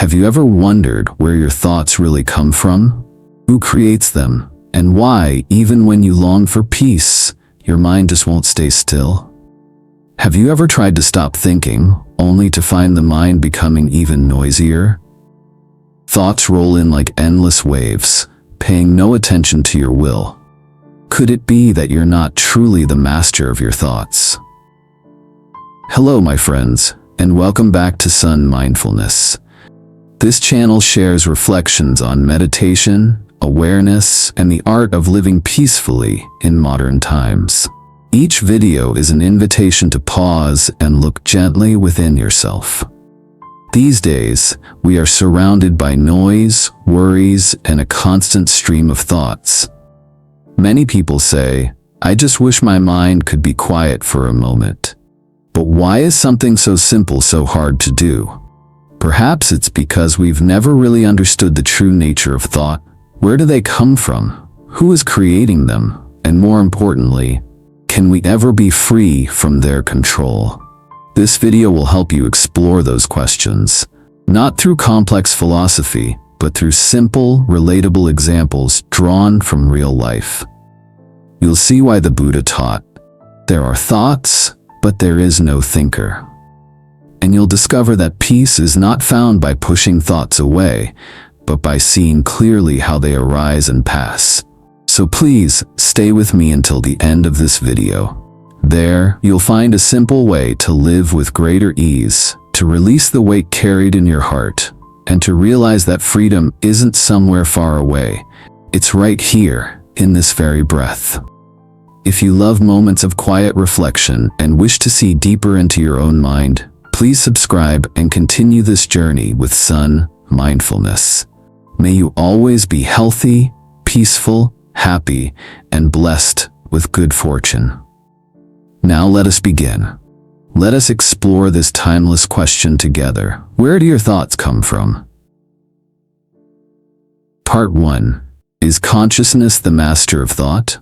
Have you ever wondered where your thoughts really come from? Who creates them? And why, even when you long for peace, your mind just won't stay still? Have you ever tried to stop thinking, only to find the mind becoming even noisier? Thoughts roll in like endless waves, paying no attention to your will. Could it be that you're not truly the master of your thoughts? Hello, my friends, and welcome back to Son.Mindfulness. This channel shares reflections on meditation, awareness, and the art of living peacefully in modern times. Each video is an invitation to pause and look gently within yourself. These days, we are surrounded by noise, worries, and a constant stream of thoughts. Many people say, "I just wish my mind could be quiet for a moment." But why is something so simple so hard to do? Perhaps it's because we've never really understood the true nature of thought. Where do they come from? Who is creating them? And more importantly, can we ever be free from their control? This video will help you explore those questions, not through complex philosophy, but through simple, relatable examples drawn from real life. You'll see why the Buddha taught, there are thoughts, but there is no thinker. And you'll discover that peace is not found by pushing thoughts away, but by seeing clearly how they arise and pass. So please, stay with me until the end of this video. There, you'll find a simple way to live with greater ease, to release the weight carried in your heart, and to realize that freedom isn't somewhere far away. It's right here, in this very breath. If you love moments of quiet reflection and wish to see deeper into your own mind, please subscribe and continue this journey with Son.Mindfulness. May you always be healthy, peaceful, happy, and blessed with good fortune. Now let us begin. Let us explore this timeless question together. Where do your thoughts come from? Part 1. Is consciousness the master of thought?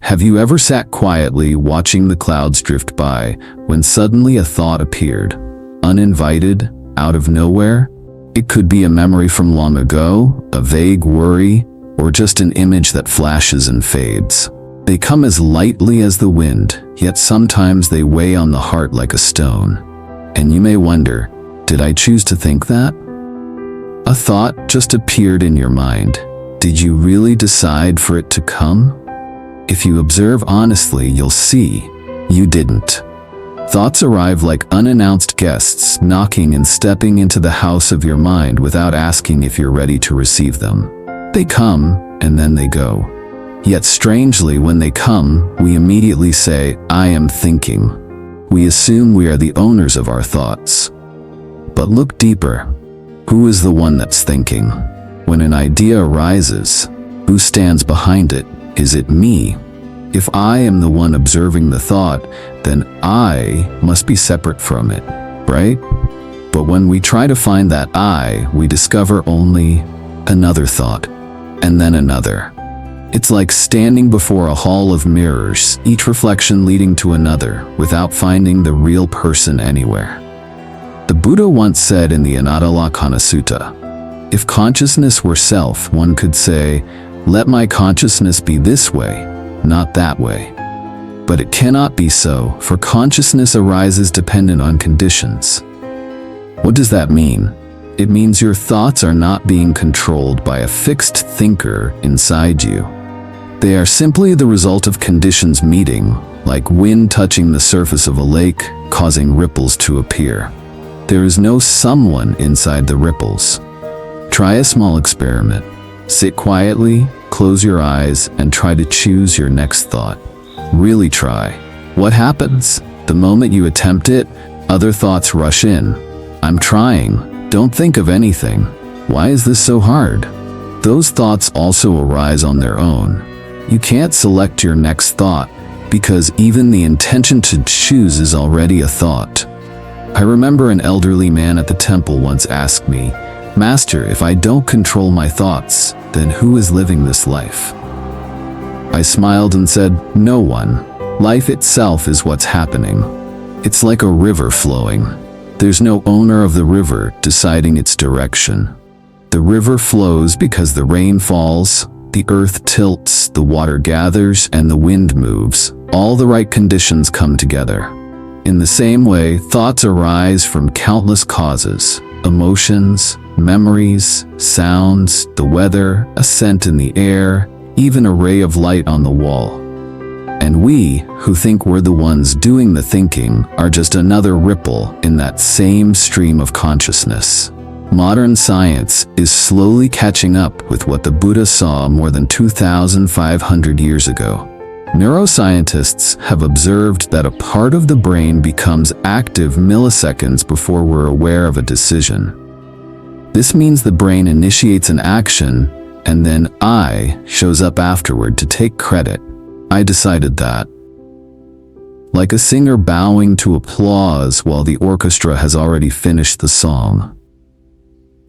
Have you ever sat quietly watching the clouds drift by when suddenly a thought appeared, uninvited, out of nowhere? It could be a memory from long ago, a vague worry, or just an image that flashes and fades. They come as lightly as the wind, yet sometimes they weigh on the heart like a stone. And you may wonder, did I choose to think that? A thought just appeared in your mind. Did you really decide for it to come? If you observe honestly, you'll see you didn't. Thoughts arrive like unannounced guests, knocking and stepping into the house of your mind without asking if you're ready to receive them. They come, and then they go. Yet strangely, when they come, we immediately say, "I am thinking." We assume we are the owners of our thoughts. But look deeper. Who is the one that's thinking? When an idea arises, who stands behind it? Is it me? If I am the one observing the thought, then I must be separate from it, right? But when we try to find that I, we discover only another thought, and then another. It's like standing before a hall of mirrors, each reflection leading to another, without finding the real person anywhere. The Buddha once said in the Anatta Sutta, if consciousness were self, one could say, "Let my consciousness be this way, not that way." But it cannot be so, for consciousness arises dependent on conditions. What does that mean? It means your thoughts are not being controlled by a fixed thinker inside you. They are simply the result of conditions meeting, like wind touching the surface of a lake, causing ripples to appear. There is no someone inside the ripples. Try a small experiment. Sit quietly, close your eyes, and try to choose your next thought. Really try. What happens? The moment you attempt it, other thoughts rush in. "I'm trying. Don't think of anything. Why is this so hard?" Those thoughts also arise on their own. You can't select your next thought, because even the intention to choose is already a thought. I remember an elderly man at the temple once asked me, "Master, if I don't control my thoughts, then who is living this life?" I smiled and said, "No one. Life itself is what's happening. It's like a river flowing. There's no owner of the river deciding its direction. The river flows because the rain falls, the earth tilts, the water gathers, and the wind moves. All the right conditions come together. In the same way, thoughts arise from countless causes: emotions, memories, sounds, the weather, a scent in the air, even a ray of light on the wall. And we, who think we're the ones doing the thinking, are just another ripple in that same stream of consciousness. Modern science is slowly catching up with what the Buddha saw more than 2,500 years ago. Neuroscientists have observed that a part of the brain becomes active milliseconds before we're aware of a decision. This means the brain initiates an action, and then I shows up afterward to take credit. I decided that. Like a singer bowing to applause while the orchestra has already finished the song.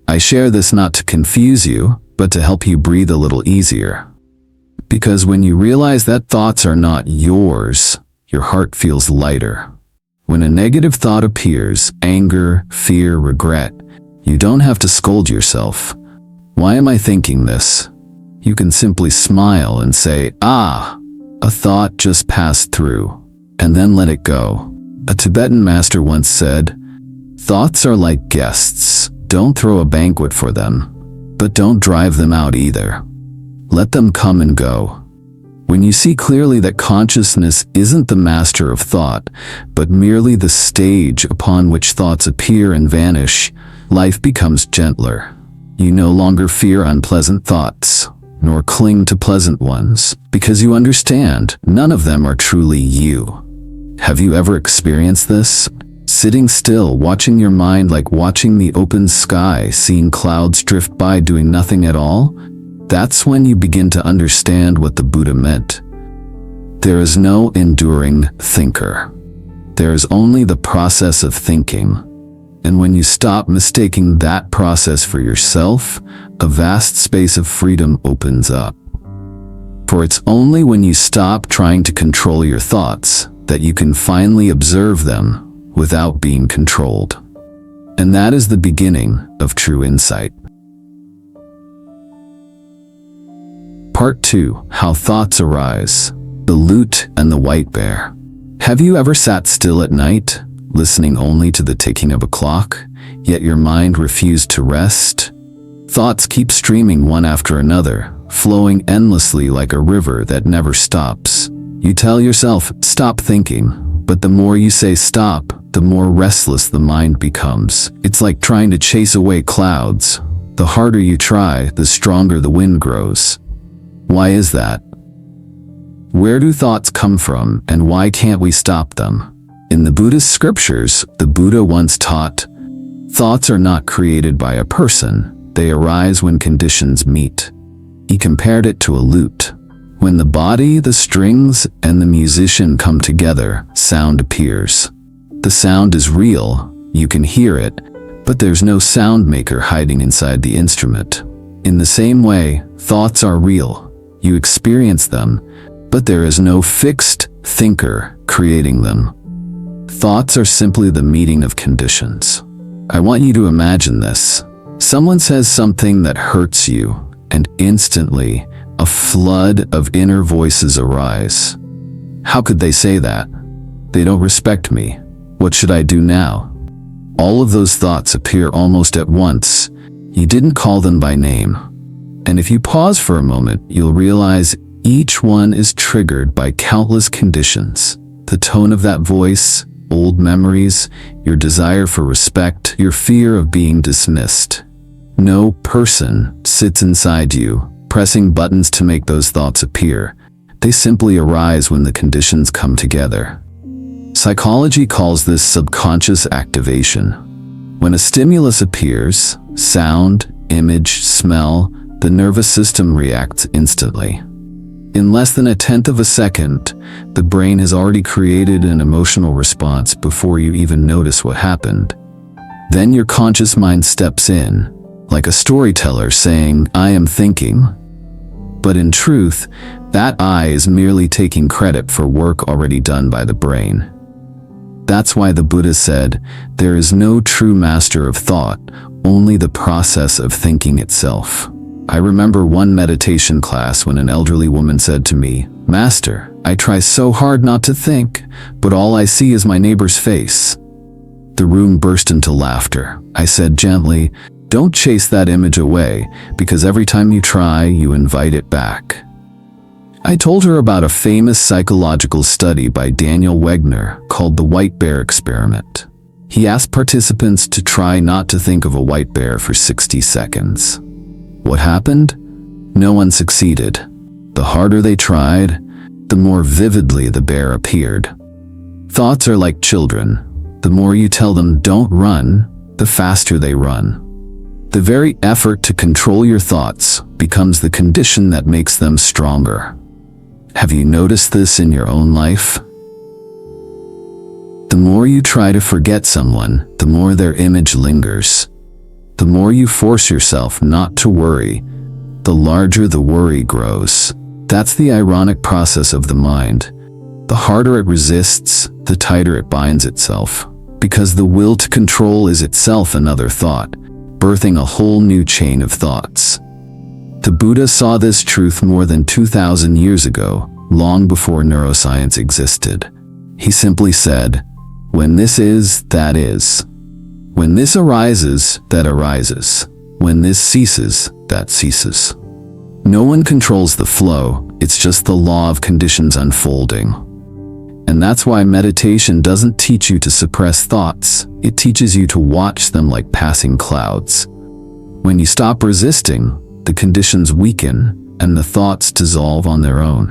I share this not to confuse you, but to help you breathe a little easier. Because when you realize that thoughts are not yours, your heart feels lighter. When a negative thought appears, anger, fear, regret, you don't have to scold yourself. Why am I thinking this? You can simply smile and say, a thought just passed through, and then let it go. A Tibetan master once said, "Thoughts are like guests. Don't throw a banquet for them, but don't drive them out either. Let them come and go." When you see clearly that consciousness isn't the master of thought, but merely the stage upon which thoughts appear and vanish, life becomes gentler. You no longer fear unpleasant thoughts, nor cling to pleasant ones, because you understand none of them are truly you. Have you ever experienced this? Sitting still, watching your mind like watching the open sky, seeing clouds drift by doing nothing at all? That's when you begin to understand what the Buddha meant. There is no enduring thinker. There is only the process of thinking. And when you stop mistaking that process for yourself, a vast space of freedom opens up. For it's only when you stop trying to control your thoughts that you can finally observe them without being controlled. And that is the beginning of true insight. Part 2. How Thoughts Arise. The Lute and the White Bear. Have you ever sat still at night, listening only to the ticking of a clock, yet your mind refused to rest? Thoughts keep streaming one after another, flowing endlessly like a river that never stops. You tell yourself, stop thinking, but the more you say stop, the more restless the mind becomes. It's like trying to chase away clouds. The harder you try, the stronger the wind grows. Why is that? Where do thoughts come from, and why can't we stop them? In the Buddhist scriptures, the Buddha once taught, "Thoughts are not created by a person, they arise when conditions meet." He compared it to a lute. When the body, the strings, and the musician come together, sound appears. The sound is real, you can hear it, but there's no sound maker hiding inside the instrument. In the same way, thoughts are real. You experience them, but there is no fixed thinker creating them. Thoughts are simply the meeting of conditions. I want you to imagine this. Someone says something that hurts you, and instantly, a flood of inner voices arise. How could they say that? They don't respect me. What should I do now? All of those thoughts appear almost at once. You didn't call them by name. And if you pause for a moment, you'll realize each one is triggered by countless conditions. The tone of that voice, old memories, your desire for respect, your fear of being dismissed. No person sits inside you, pressing buttons to make those thoughts appear. They simply arise when the conditions come together. Psychology calls this subconscious activation. When a stimulus appears, sound, image, smell, the nervous system reacts instantly. In less than 1/10 of a second, the brain has already created an emotional response before you even notice what happened. Then your conscious mind steps in, like a storyteller saying, "I am thinking." But in truth, that I is merely taking credit for work already done by the brain. That's why the Buddha said, there is no true master of thought, only the process of thinking itself. I remember one meditation class when an elderly woman said to me, "Master, I try so hard not to think, but all I see is my neighbor's face." The room burst into laughter. I said gently, "Don't chase that image away, because every time you try, you invite it back." I told her about a famous psychological study by Daniel Wegner called the White Bear Experiment. He asked participants to try not to think of a white bear for 60 seconds. What happened? No one succeeded. The harder they tried, the more vividly the bear appeared. Thoughts are like children. The more you tell them don't run, the faster they run. The very effort to control your thoughts becomes the condition that makes them stronger. Have you noticed this in your own life? The more you try to forget someone, the more their image lingers. The more you force yourself not to worry, the larger the worry grows. That's the ironic process of the mind. The harder it resists, the tighter it binds itself. Because the will to control is itself another thought, birthing a whole new chain of thoughts. The Buddha saw this truth more than 2,000 years ago, long before neuroscience existed. He simply said, "When this is, that is. When this arises, that arises. When this ceases, that ceases." No one controls the flow, it's just the law of conditions unfolding. And that's why meditation doesn't teach you to suppress thoughts, it teaches you to watch them like passing clouds. When you stop resisting, the conditions weaken, and the thoughts dissolve on their own.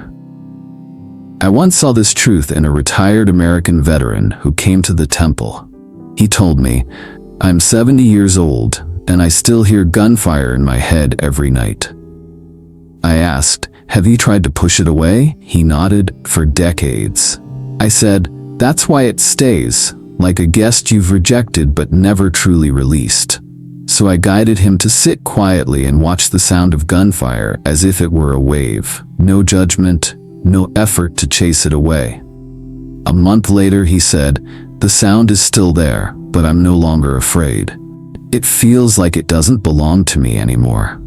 I once saw this truth in a retired American veteran who came to the temple. He told me, "I'm 70 years old, and I still hear gunfire in my head every night." I asked, "Have you tried to push it away?" He nodded, "For decades." I said, "That's why it stays, like a guest you've rejected but never truly released." So I guided him to sit quietly and watch the sound of gunfire as if it were a wave. No judgment, no effort to chase it away. A month later he said, "The sound is still there, but I'm no longer afraid. It feels like it doesn't belong to me anymore."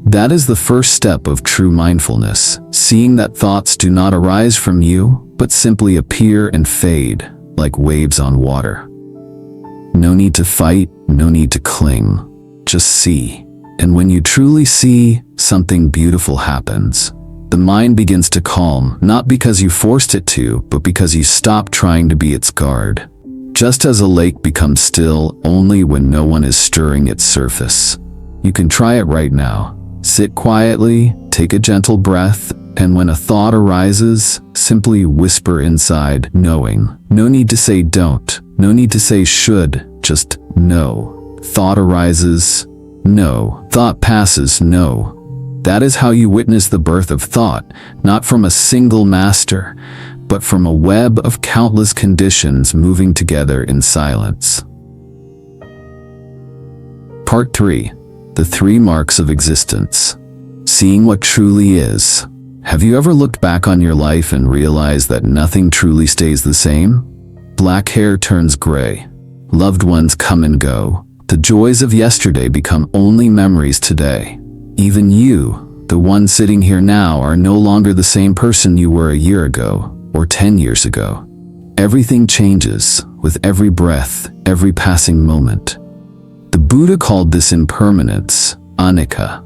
That is the first step of true mindfulness, seeing that thoughts do not arise from you, but simply appear and fade, like waves on water. No need to fight, no need to cling. Just see. And when you truly see, something beautiful happens. The mind begins to calm, not because you forced it to, but because you stop trying to be its guard. Just as a lake becomes still only when no one is stirring its surface. You can try it right now. Sit quietly, take a gentle breath, and when a thought arises, simply whisper inside, knowing. No need to say don't, no need to say should, just know. Thought arises, no. Thought passes, no. That is how you witness the birth of thought, not from a single master, but from a web of countless conditions moving together in silence. Part 3. The 3 Marks of Existence. Seeing what truly is. Have you ever looked back on your life and realized that nothing truly stays the same? Black hair turns gray. Loved ones come and go. The joys of yesterday become only memories today. Even you, the one sitting here now, are no longer the same person you were a year ago or 10 years ago. Everything changes with every breath, every passing moment. The Buddha called this impermanence, anicca.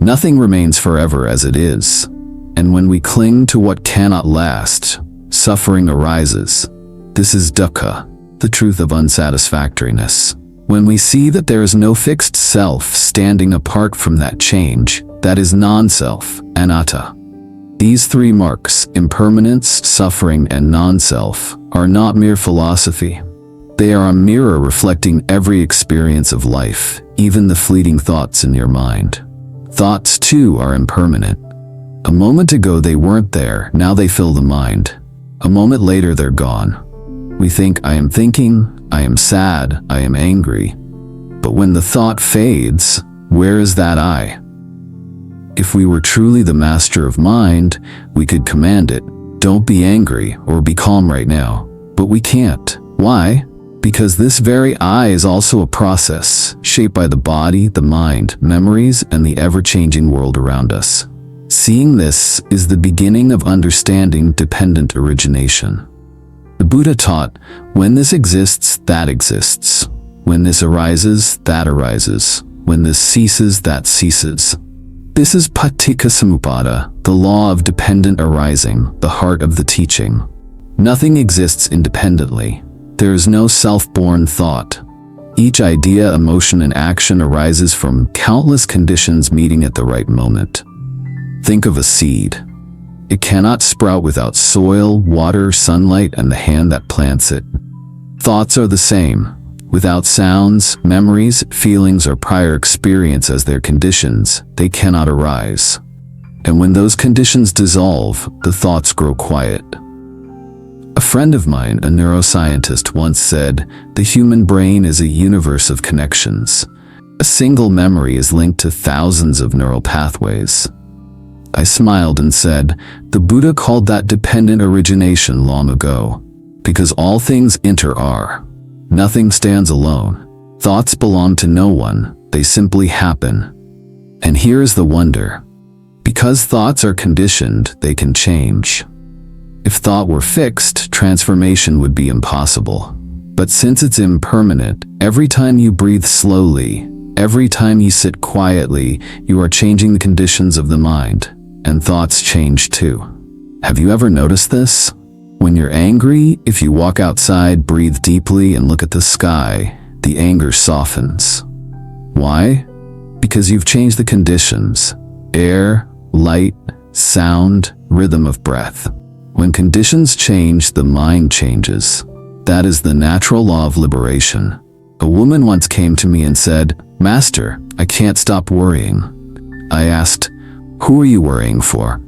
Nothing remains forever as it is. And when we cling to what cannot last, suffering arises. This is dukkha, the truth of unsatisfactoriness. When we see that there is no fixed self standing apart from that change, that is non-self, anatta. These 3 marks, impermanence, suffering, and non-self, are not mere philosophy. They are a mirror reflecting every experience of life, even the fleeting thoughts in your mind. Thoughts, too, are impermanent. A moment ago they weren't there, now they fill the mind. A moment later they're gone. We think, I am thinking, I am sad, I am angry. But when the thought fades, where is that I? If we were truly the master of mind, we could command it, don't be angry or be calm right now. But we can't. Why? Because this very I is also a process, shaped by the body, the mind, memories, and the ever-changing world around us. Seeing this is the beginning of understanding dependent origination. The Buddha taught, when this exists, that exists. When this arises, that arises. When this ceases, that ceases. This is Paticca-samuppada, the law of dependent arising, the heart of the teaching. Nothing exists independently. There is no self-born thought. Each idea, emotion, and action arises from countless conditions meeting at the right moment. Think of a seed. It cannot sprout without soil, water, sunlight, and the hand that plants it. Thoughts are the same. Without sounds, memories, feelings, or prior experience as their conditions, they cannot arise. And when those conditions dissolve, the thoughts grow quiet. A friend of mine, a neuroscientist, once said, "The human brain is a universe of connections. A single memory is linked to thousands of neural pathways." I smiled and said, "The Buddha called that dependent origination long ago, because all things inter-are. Nothing stands alone. Thoughts belong to no one, they simply happen." And here's the wonder. Because thoughts are conditioned, they can change. If thought were fixed, transformation would be impossible. But since it's impermanent, every time you breathe slowly, every time you sit quietly, you are changing the conditions of the mind, and thoughts change too. Have you ever noticed this? When you're angry, if you walk outside, breathe deeply, and look at the sky, the anger softens. Why? Because you've changed the conditions: air, light, sound, rhythm of breath. When conditions change, the mind changes. That is the natural law of liberation. A woman once came to me and said, "Master, I can't stop worrying." I asked, "Who are you worrying for?"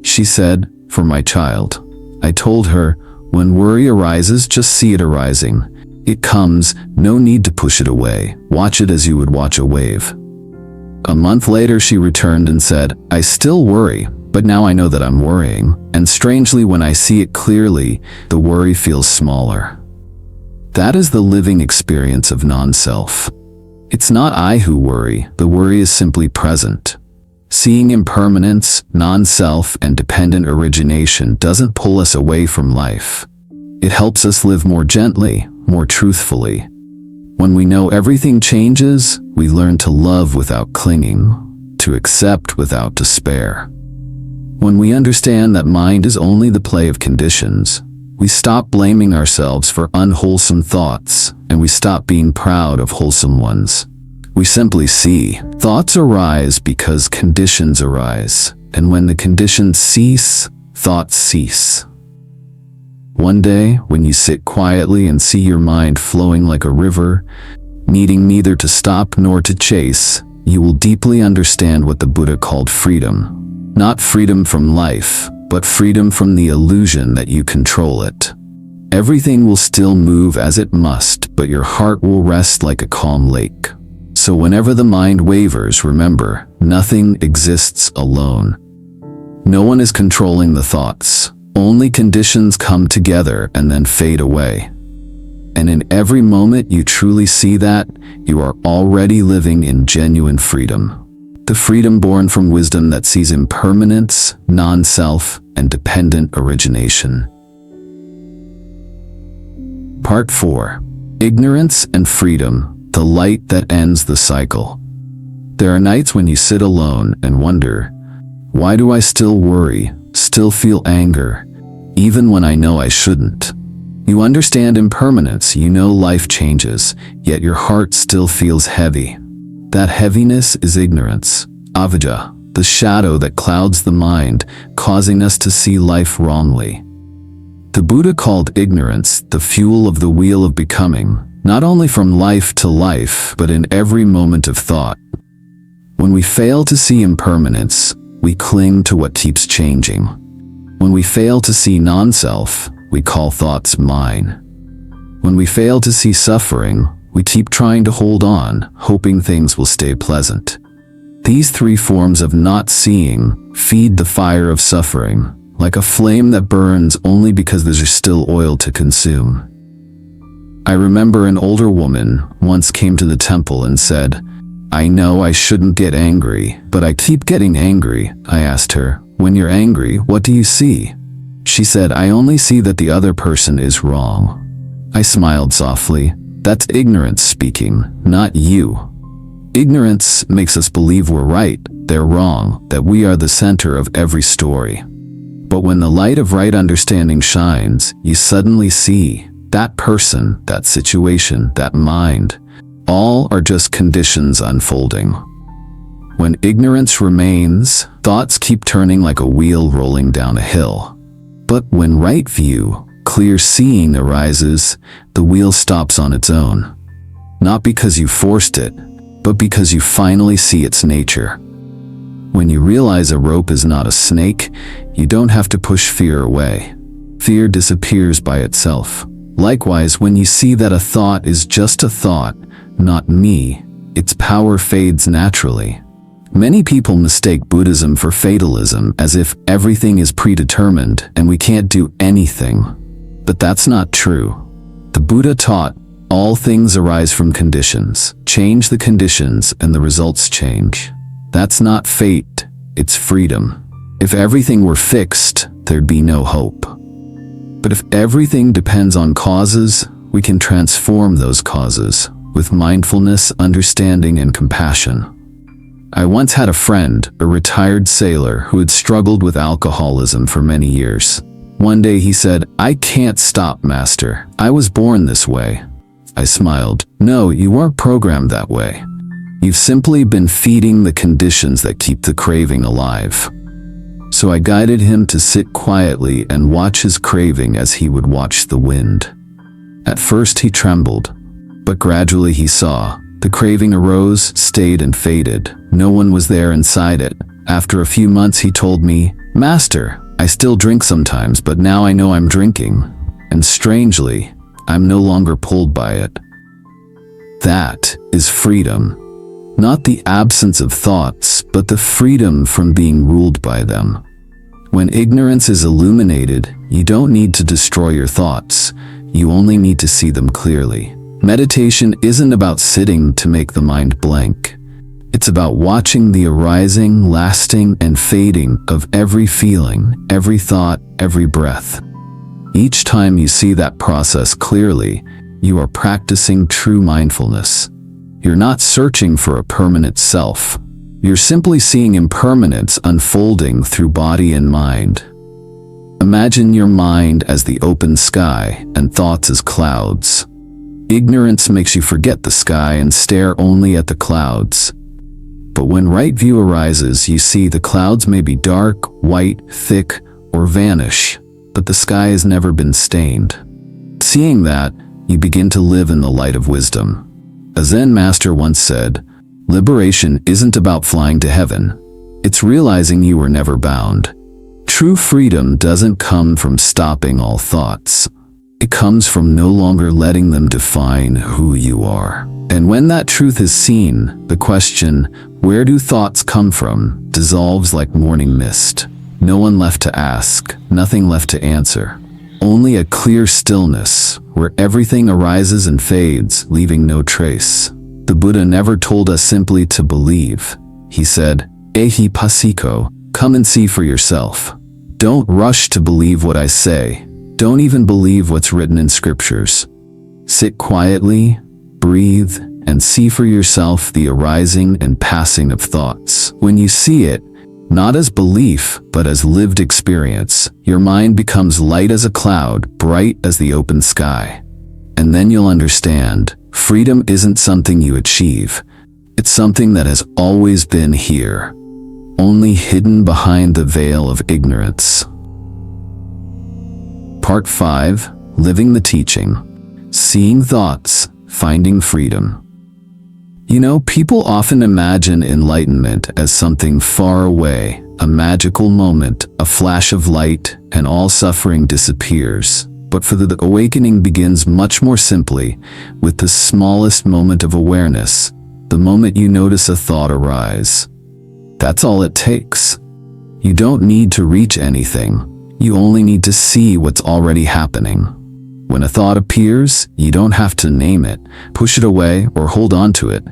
She said, "For my child." I told her, "When worry arises, just see it arising. It comes, no need to push it away. Watch it as you would watch a wave." A month later, she returned and said, "I still worry, but now I know that I'm worrying, and strangely, when I see it clearly, the worry feels smaller." That is the living experience of non-self. It's not I who worry, the worry is simply present. Seeing impermanence, non-self, and dependent origination doesn't pull us away from life. It helps us live more gently, more truthfully. When we know everything changes, we learn to love without clinging, to accept without despair. When we understand that mind is only the play of conditions, we stop blaming ourselves for unwholesome thoughts, and we stop being proud of wholesome ones. We simply see, thoughts arise because conditions arise, and when the conditions cease, thoughts cease. One day, when you sit quietly and see your mind flowing like a river, needing neither to stop nor to chase, you will deeply understand what the Buddha called freedom. Not freedom from life, but freedom from the illusion that you control it. Everything will still move as it must, but your heart will rest like a calm lake. So whenever the mind wavers, remember, nothing exists alone. No one is controlling the thoughts. Only conditions come together and then fade away. And in every moment you truly see that, you are already living in genuine freedom. The freedom born from wisdom that sees impermanence, non-self, and dependent origination. Part 4. Ignorance and Freedom, the light that ends the cycle. There are nights when you sit alone and wonder, why do I still worry, still feel anger, even when I know I shouldn't? You understand impermanence, you know life changes, yet your heart still feels heavy. That heaviness is ignorance, avijja, the shadow that clouds the mind, causing us to see life wrongly. The Buddha called ignorance the fuel of the wheel of becoming, not only from life to life, but in every moment of thought. When we fail to see impermanence, we cling to what keeps changing. When we fail to see non-self, we call thoughts mine. When we fail to see suffering, we keep trying to hold on, hoping things will stay pleasant. These three forms of not seeing feed the fire of suffering, like a flame that burns only because there's still oil to consume. I remember an older woman once came to the temple and said, "I know I shouldn't get angry, but I keep getting angry." I asked her, "When you're angry, what do you see?" She said, "I only see that the other person is wrong." I smiled softly. "That's ignorance speaking, not you. Ignorance makes us believe we're right, they're wrong, that we are the center of every story. But when the light of right understanding shines, you suddenly see that person, that situation, that mind, all are just conditions unfolding. When ignorance remains, thoughts keep turning like a wheel rolling down a hill. But when right view, clear seeing arises, the wheel stops on its own. Not because you forced it, but because you finally see its nature. When you realize a rope is not a snake, you don't have to push fear away. Fear disappears by itself. Likewise, when you see that a thought is just a thought, not me, its power fades naturally. Many people mistake Buddhism for fatalism, as if everything is predetermined and we can't do anything. But that's not true. The Buddha taught, all things arise from conditions. Change the conditions and the results change. That's not fate, it's freedom. If everything were fixed, there'd be no hope. But if everything depends on causes, we can transform those causes with mindfulness, understanding, and compassion. I once had a friend, a retired sailor, who had struggled with alcoholism for many years. One day he said, "I can't stop, Master. I was born this way." I smiled. "No, you weren't programmed that way. You've simply been feeding the conditions that keep the craving alive." So I guided him to sit quietly and watch his craving as he would watch the wind. At first he trembled, but gradually he saw. The craving arose, stayed, and faded. No one was there inside it. After a few months he told me, "Master, I still drink sometimes, but now I know I'm drinking. And strangely, I'm no longer pulled by it." That is freedom. Not the absence of thoughts, but the freedom from being ruled by them. When ignorance is illuminated, you don't need to destroy your thoughts. You only need to see them clearly. Meditation isn't about sitting to make the mind blank. It's about watching the arising, lasting, and fading of every feeling, every thought, every breath. Each time you see that process clearly, you are practicing true mindfulness. You're not searching for a permanent self. You're simply seeing impermanence unfolding through body and mind. Imagine your mind as the open sky and thoughts as clouds. Ignorance makes you forget the sky and stare only at the clouds. But when right view arises, you see the clouds may be dark, white, thick, or vanish, but the sky has never been stained. Seeing that, you begin to live in the light of wisdom. A Zen master once said, "Liberation isn't about flying to heaven. It's realizing you were never bound." True freedom doesn't come from stopping all thoughts. It comes from no longer letting them define who you are. And when that truth is seen, the question, "Where do thoughts come from?" dissolves like morning mist. No one left to ask, nothing left to answer. Only a clear stillness, where everything arises and fades, leaving no trace. The Buddha never told us simply to believe. He said, "Ehi passiko, come and see for yourself." Don't rush to believe what I say. Don't even believe what's written in scriptures. Sit quietly, breathe, and see for yourself the arising and passing of thoughts. When you see it, not as belief, but as lived experience, your mind becomes light as a cloud, bright as the open sky. And then you'll understand, freedom isn't something you achieve. It's something that has always been here, only hidden behind the veil of ignorance. Part 5. Living the Teaching. Seeing Thoughts, Finding Freedom. You know, people often imagine enlightenment as something far away, a magical moment, a flash of light, and all suffering disappears. But for the awakening begins much more simply, with the smallest moment of awareness, the moment you notice a thought arise. That's all it takes. You don't need to reach anything. You only need to see what's already happening. When a thought appears, you don't have to name it, push it away, or hold on to it.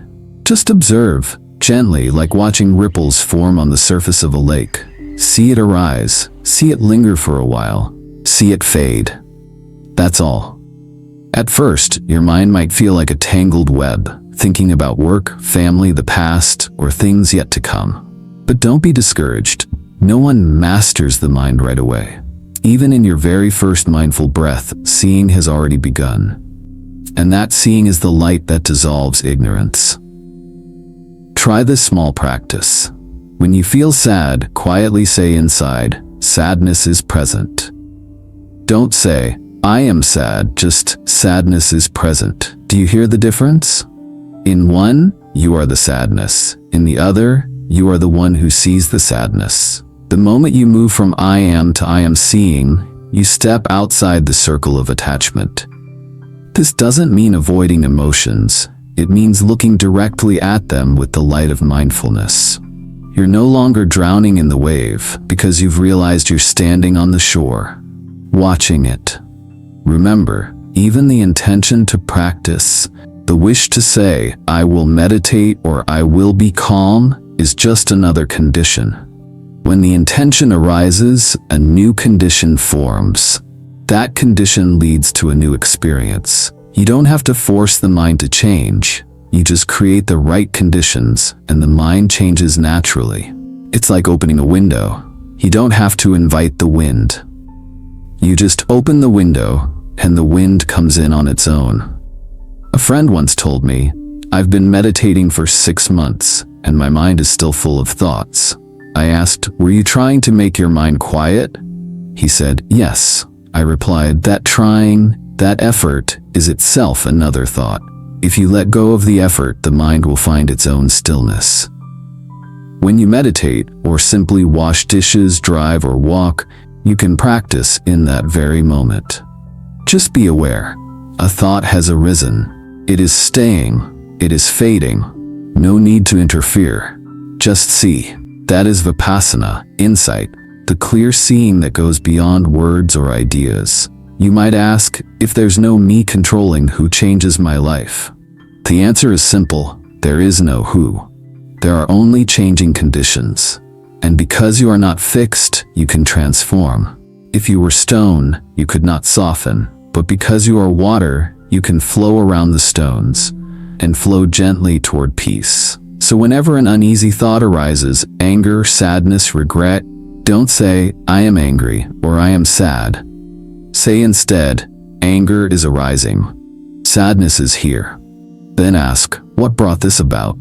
Just observe, gently, like watching ripples form on the surface of a lake. See it arise, see it linger for a while, see it fade. That's all. At first, your mind might feel like a tangled web, thinking about work, family, the past, or things yet to come. But don't be discouraged. No one masters the mind right away. Even in your very first mindful breath, seeing has already begun. And that seeing is the light that dissolves ignorance. Try this small practice. When you feel sad, quietly say inside, "Sadness is present." Don't say, "I am sad," just "Sadness is present." Do you hear the difference? In one, you are the sadness. In the other, you are the one who sees the sadness. The moment you move from I am to I am seeing, you step outside the circle of attachment. This doesn't mean avoiding emotions. It means looking directly at them with the light of mindfulness. You're no longer drowning in the wave because you've realized you're standing on the shore, watching it. Remember, even the intention to practice, the wish to say, "I will meditate" or "I will be calm," is just another condition. When the intention arises, a new condition forms. That condition leads to a new experience. You don't have to force the mind to change. You just create the right conditions, and the mind changes naturally. It's like opening a window. You don't have to invite the wind. You just open the window, and the wind comes in on its own. A friend once told me, "I've been meditating for 6 months, and my mind is still full of thoughts." I asked, "Were you trying to make your mind quiet?" He said, "Yes." I replied, "That trying, that effort, is itself another thought. If you let go of the effort, the mind will find its own stillness." When you meditate, or simply wash dishes, drive, or walk, you can practice in that very moment. Just be aware. A thought has arisen. It is staying. It is fading. No need to interfere. Just see. That is vipassana, insight, the clear seeing that goes beyond words or ideas. You might ask, if there's no me controlling, who changes my life? The answer is simple. There is no who. There are only changing conditions. And because you are not fixed, you can transform. If you were stone, you could not soften. But because you are water, you can flow around the stones and flow gently toward peace. So whenever an uneasy thought arises, anger, sadness, regret, don't say, "I am angry" or "I am sad." Say instead, "Anger is arising. Sadness is here." Then ask, what brought this about?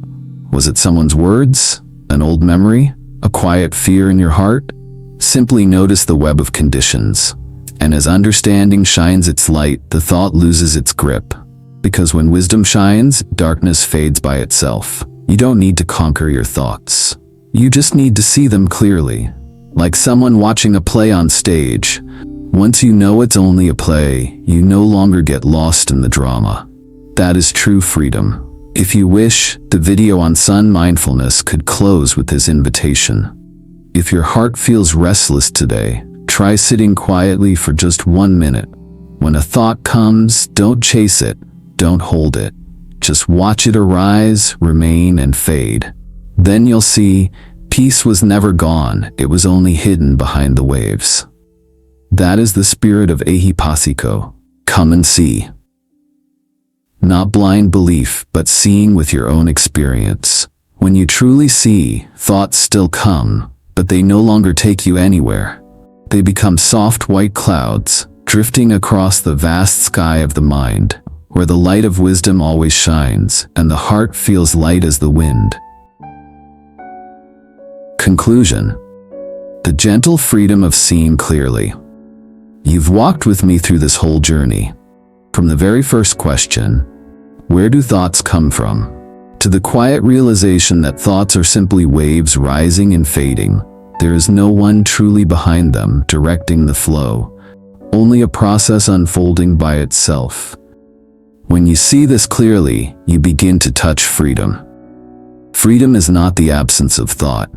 Was it someone's words? An old memory? A quiet fear in your heart? Simply notice the web of conditions. And as understanding shines its light, the thought loses its grip. Because when wisdom shines, darkness fades by itself. You don't need to conquer your thoughts. You just need to see them clearly. Like someone watching a play on stage. Once you know it's only a play, you no longer get lost in the drama. That is true freedom. If you wish, the video on Son.Mindfulness could close with this invitation. If your heart feels restless today, try sitting quietly for just 1 minute. When a thought comes, don't chase it, don't hold it. Just watch it arise, remain, and fade. Then you'll see, peace was never gone, it was only hidden behind the waves. That is the spirit of Ehipassiko. Come and see. Not blind belief, but seeing with your own experience. When you truly see, thoughts still come, but they no longer take you anywhere. They become soft white clouds, drifting across the vast sky of the mind, where the light of wisdom always shines, and the heart feels light as the wind. Conclusion. The gentle freedom of seeing clearly. You've walked with me through this whole journey. From the very first question, where do thoughts come from? To the quiet realization that thoughts are simply waves rising and fading. There is no one truly behind them, directing the flow. Only a process unfolding by itself. When you see this clearly, you begin to touch freedom. Freedom is not the absence of thought.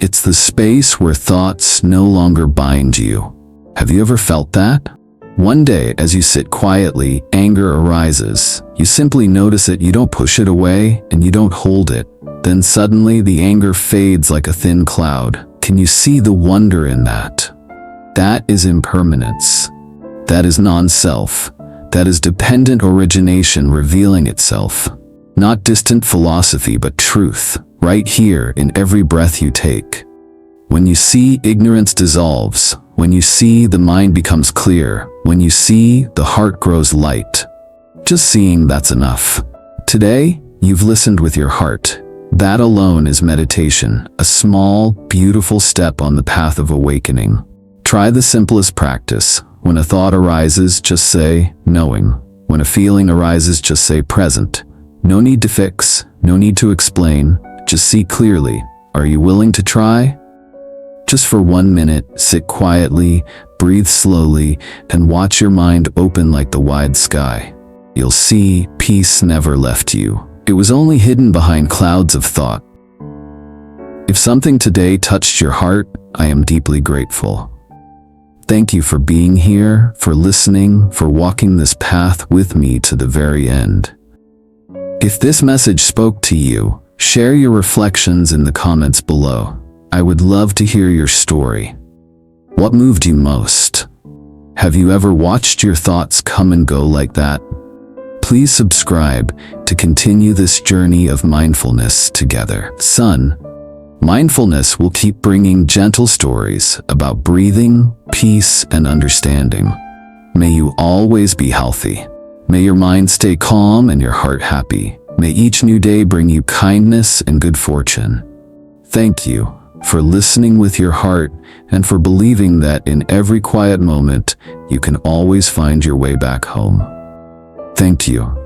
It's the space where thoughts no longer bind you. Have you ever felt that? One day, as you sit quietly, anger arises. You simply notice it, you don't push it away, and you don't hold it. Then suddenly the anger fades like a thin cloud. Can you see the wonder in that? That is impermanence. That is non-self. That is dependent origination revealing itself. Not distant philosophy, but truth, right here in every breath you take. When you see ignorance dissolves, when you see the mind becomes clear, when you see the heart grows light. Just seeing, that's enough. Today, you've listened with your heart. That alone is meditation, a small, beautiful step on the path of awakening. Try the simplest practice. When a thought arises, just say, knowing. When a feeling arises, just say, present. No need to fix, no need to explain, just see clearly. Are you willing to try? Just for 1 minute, sit quietly, breathe slowly, and watch your mind open like the wide sky. You'll see peace never left you. It was only hidden behind clouds of thought. If something today touched your heart, I am deeply grateful. Thank you for being here, for listening, for walking this path with me to the very end. If this message spoke to you, share your reflections in the comments below. I would love to hear your story. What moved you most? Have you ever watched your thoughts come and go like that? Please subscribe to continue this journey of mindfulness together. Son.Mindfulness will keep bringing gentle stories about breathing, peace, and understanding. May you always be healthy. May your mind stay calm and your heart happy. May each new day bring you kindness and good fortune. Thank you for listening with your heart and for believing that in every quiet moment, you can always find your way back home. Thank you.